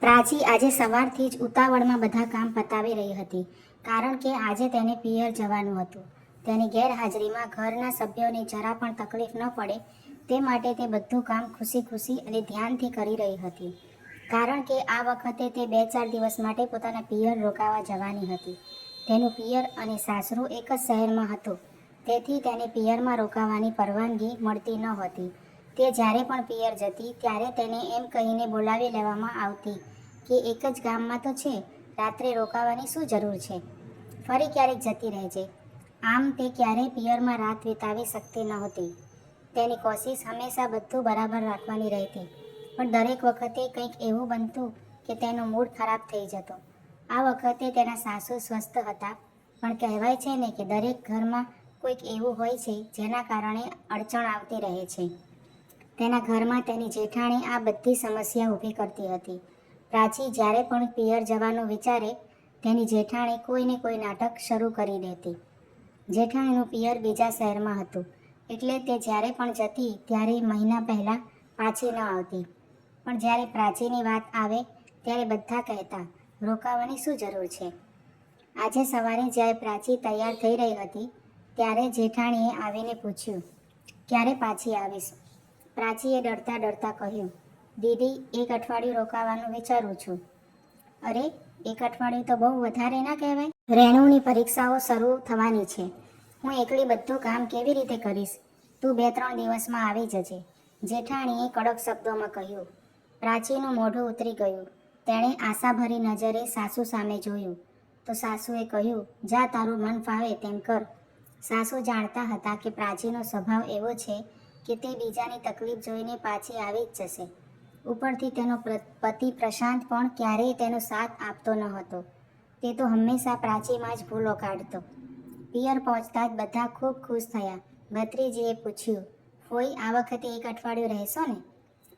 પ્રાચી આજે સવારથી જ ઉતાવળમાં બધા કામ પતાવી રહી હતી, કારણ કે આજે તેને પિયર જવાનું હતું. તેની ગેરહાજરીમાં ઘરના સભ્યોને જરા પણ તકલીફ ન પડે તે માટે તે બધું કામ ખુશી ખુશી અને ધ્યાનથી કરી રહી હતી, કારણ કે આ વખતે તે 2-4 દિવસ માટે પોતાના પિયર રોકાવા જવાની હતી. તેનું પિયર અને સાસરું એક જ શહેરમાં હતું, તેથી તેને પિયરમાં રોકાવાની પરવાનગી મળતી નહોતી. તે જ્યારે પણ પિયર જતી ત્યારે તેને એમ કહીને બોલાવી લેવામાં આવતી કે એક જ ગામમાં તો છે, રાત્રે રોકાવાની શું જરૂર છે, ફરી ક્યારેક જતી રહેજે. આમ તે ક્યારેય પિયરમાં રાત વિતાવી શકતી નહોતી. તેની કોશિશ હંમેશા બધું બરાબર રાખવાની રહેતી, પણ દરેક વખતે કંઈક એવું બનતું કે તેનો મૂડ ખરાબ થઈ જતો. આ વખતે તેના સાસુ સ્વસ્થ હતા, પણ કહેવાય છે ને કે દરેક ઘરમાં કોઈક એવું હોય છે જેના કારણે અડચણ આવતી રહે છે. તેના ઘરમાં તેની જેઠાણી આ બધી સમસ્યા ઊભી કરતી હતી. પ્રાચી જ્યારે પણ પિયર જવાનું વિચારે, તેની જેઠાણી કોઈને કોઈ નાટક શરૂ કરી દેતી. જેઠાણીનું પિયર બીજા શહેરમાં હતું, એટલે તે જ્યારે પણ જતી ત્યારે મહિના પહેલાં પાછી ન આવતી. પણ જ્યારે પ્રાચીની વાત આવે ત્યારે બધા કહેતા, રોકાવાની શું જરૂર છે. આજે સવારે જ્યારે પ્રાચી તૈયાર થઈ રહી હતી ત્યારે જેઠાણીએ આવીને પૂછ્યું, ક્યારે પાછી આવીશ? પ્રાચીએ ડરતા ડરતા કહ્યું, દીદી, 1 અઠવાડિયું રોકાવાનું વિચારું છું. અરે, 1 અઠવાડિયું તો બહુ વધારે ના કહેવાય. રેણુની પરીક્ષાઓ શરૂ થવાની છે. હું એકલી બધું કામ કેવી રીતે કરીશ? તું 2-3 દિવસમાં આવી જજે, જેઠાણીએ કડક શબ્દોમાં કહ્યું. પ્રાચીનું મોઢું ઉતરી ગયું. તેણે આશાભરી નજરે સાસુ સામે જોયું તો સાસુએ કહ્યું, જા, તારું મન ફાવે તેમ કર. સાસુ જાણતા હતા કે પ્રાચીનો સ્વભાવ એવો છે કે તે બીજાની તકલીફ જોઈને પાછી આવી જ જશે. ઉપરથી તેનો પતિ પ્રશાંત પણ ક્યારેય તેનો સાથ આપતો ન હતો. તે તો હંમેશા પ્રાચીમાં જ ભૂલો કાઢતો. પિયર પહોંચતા જ બધા ખૂબ ખુશ થયા. ભત્રીજીએ પૂછ્યું, ફોઈ, આ વખતે 1 અઠવાડિયું રહેશો ને?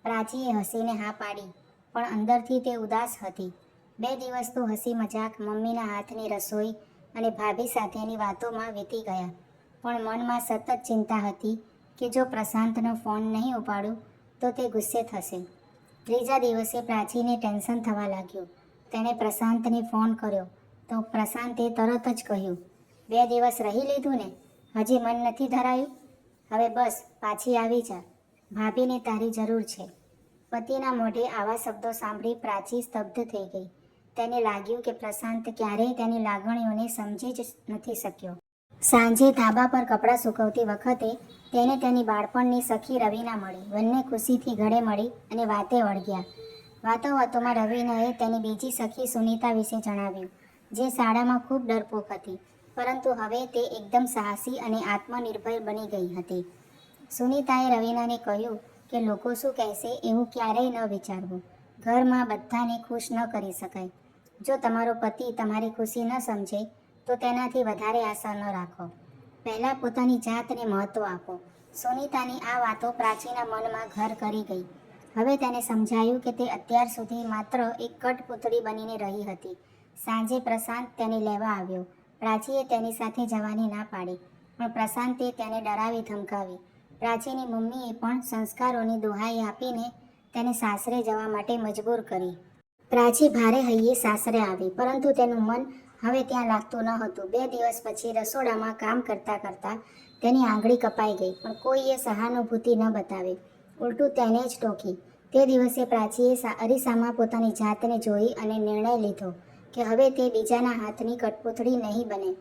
પ્રાચીએ હસીને હા પાડી, પણ અંદરથી તે ઉદાસ હતી. 2 દિવસ તો હસી મજાક, મમ્મીના હાથની રસોઈ અને ભાભી સાથેની વાતોમાં વીતી ગયા, પણ મનમાં સતત ચિંતા હતી કે જો પ્રશાંતનો ફોન નહીં ઉપાડું તો તે ગુસ્સે થશે. ત્રીજા દિવસે પ્રાચીને ટેન્શન થવા લાગ્યું. તેણે પ્રશાંતને ફોન કર્યો તો પ્રશાંતે તરત જ કહ્યું, 2 દિવસ રહી લીધું ને, હજી મન નથી ધરાયું? હવે બસ, પાછી આવી જા. ભાભીને તારી જરૂર છે. પતિના મોઢે આવા શબ્દો સાંભળી પ્રાચી સ્તબ્ધ થઈ ગઈ. તેને લાગ્યું કે પ્રશાંત ક્યારેય તેની લાગણીઓને સમજી જ નથી શક્યો. સાંજે ધાબા પર કપડાં સૂકવતી વખતે તેને તેની બાળપણની સખી રવીના મળી. બંને ખુશીથી ગળે મળી અને વાતે વળગ્યા. વાતોમાં રવીનાએ તેની બીજી સખી સુનીતા વિશે જણાવ્યું, જે શાળામાં ખૂબ ડરપોક હતી, પરંતુ હવે તે એકદમ સાહસી અને આત્મનિર્ભર બની ગઈ હતી. સુનીતાએ રવીનાને કહ્યું કે લોકો શું કહેશે એવું ક્યારેય ન વિચારવું. ઘરમાં બધાને ખુશ ન કરી શકાય. જો તમારો પતિ તમારી ખુશી ન સમજે તો તેનાથી વધારે આશા ન રાખો. પહેલાં પોતાની જાતને મહત્ત્વ આપો. સુનીતાની આ વાતો પ્રાચીના મનમાં ઘર કરી ગઈ. હવે તેને સમજાયું કે તે અત્યાર સુધી માત્ર એક કઠપૂતળી બનીને રહી હતી. સાંજે પ્રશાંત તેને લેવા આવ્યો. પ્રાચીએ તેની સાથે જવાની ના પાડી, પણ પ્રશાંતે તેને ડરાવી ધમકાવી. પ્રાચીની મમ્મીએ પણ સંસ્કારોની દોહાઈ આપીને તેને સાસરે જવા માટે મજબૂર કરી. પ્રાચી ભારે હૈયે સાસરે આવી, પરંતુ તેનું મન હવે ત્યાં લાગતું ન હતું. 2 દિવસ પછી રસોડામાં કામ કરતાં કરતાં તેની આંગળી કપાઈ ગઈ, પણ કોઈએ સહાનુભૂતિ ન બતાવી, ઉલટું તેને જ ટોકી. તે દિવસે પ્રાચીએ અરીસામાં પોતાની જાતને જોઈ અને નિર્ણય લીધો કે હવે તે બીજાના હાથની કઠપૂતળી નહીં બને.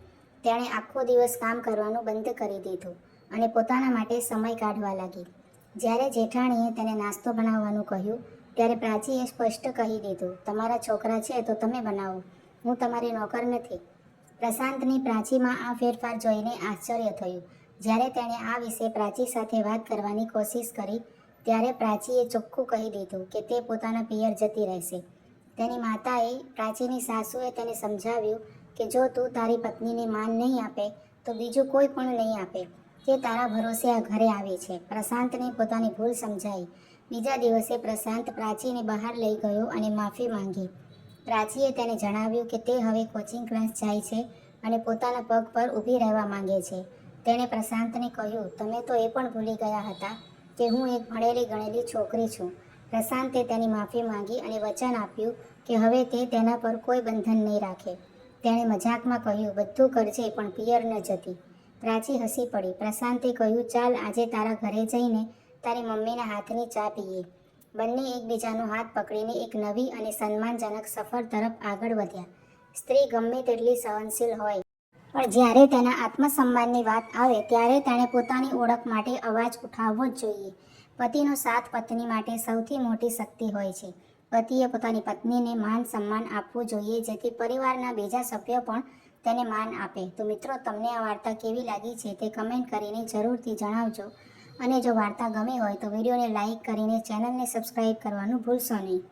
તેણે આખો દિવસ કામ કરવાનું બંધ કરી દીધું અને પોતાના માટે સમય કાઢવા લાગી. જ્યારે જેઠાણીએ તેને નાસ્તો બનાવવાનું કહ્યું ત્યારે પ્રાચીએ સ્પષ્ટ કહી દીધું, તમારા છોકરા છે તો તમે બનાવો, હું તમારી નોકર નથી. પ્રશાંતની પ્રાચીમાં આ ફેરફાર જોઈને આશ્ચર્ય થયું. જ્યારે તેણે આ વિશે પ્રાચી સાથે વાત કરવાની કોશિશ કરી ત્યારે પ્રાચીએ ચોખ્ખું કહી દીધું કે તે પોતાના પિયર જતી રહેશે. તેની માતાએ, પ્રાચીની સાસુએ તેને સમજાવ્યું કે જો તું તારી પત્નીને માન નહીં આપે તો બીજું કોઈ પણ નહીં આપે. તે તારા ભરોસે આ ઘરે આવી છે. પ્રશાંતને પોતાની ભૂલ સમજાઈ. બીજા દિવસે પ્રશાંત પ્રાચીને બહાર લઈ ગયો અને માફી માંગી. પ્રાચીએ તેને જણાવ્યું કે તે હવે કોચિંગ ક્લાસ જાય છે અને પોતાના પગ પર ઊભી રહેવા માંગે છે. તેણે પ્રશાંતને કહ્યું, તમે તો એ પણ ભૂલી ગયા હતા કે હું એક ભણેલી ગણેલી છોકરી છું. પ્રશાંતે તેની માફી માંગી અને વચન આપ્યું કે હવે તે તેના પર કોઈ બંધન નહીં રાખે. તેણે મજાકમાં કહ્યું, બધું કરજે પણ પિયર ન જતી. પ્રાચી હસી પડી. પ્રશાંતે કહ્યું, ચાલ આજે તારા ઘરે જઈને તારી મમ્મીના હાથની ચા પીએ. બંને એકબીજાનો હાથ પકડીને એક નવી અને સન્માનજનક સફર તરફ આગળ વધ્યા. સ્ત્રી ગમે તેટલી સહનશીલ હોય, પણ જ્યારે તેના આત્મસન્માનની વાત આવે ત્યારે તેણે પોતાની ઓળખ માટે અવાજ ઉઠાવવો જ જોઈએ. પતિનો સાથ પત્ની માટે સૌથી મોટી શક્તિ હોય છે. પતિએ પોતાની પત્નીને માન સન્માન આપવું જોઈએ, જેથી પરિવારના બીજા સભ્યો પણ તેને માન આપે. તો મિત્રો, તમને આ વાર્તા કેવી લાગી છે તે કમેન્ટ કરીને જરૂરથી જણાવજો. અને જો વાર્તા ગમી હોય તો વિડીયોને લાઈક કરીને ચેનલને સબસ્ક્રાઈબ કરવાનું ભૂલશો નહીં.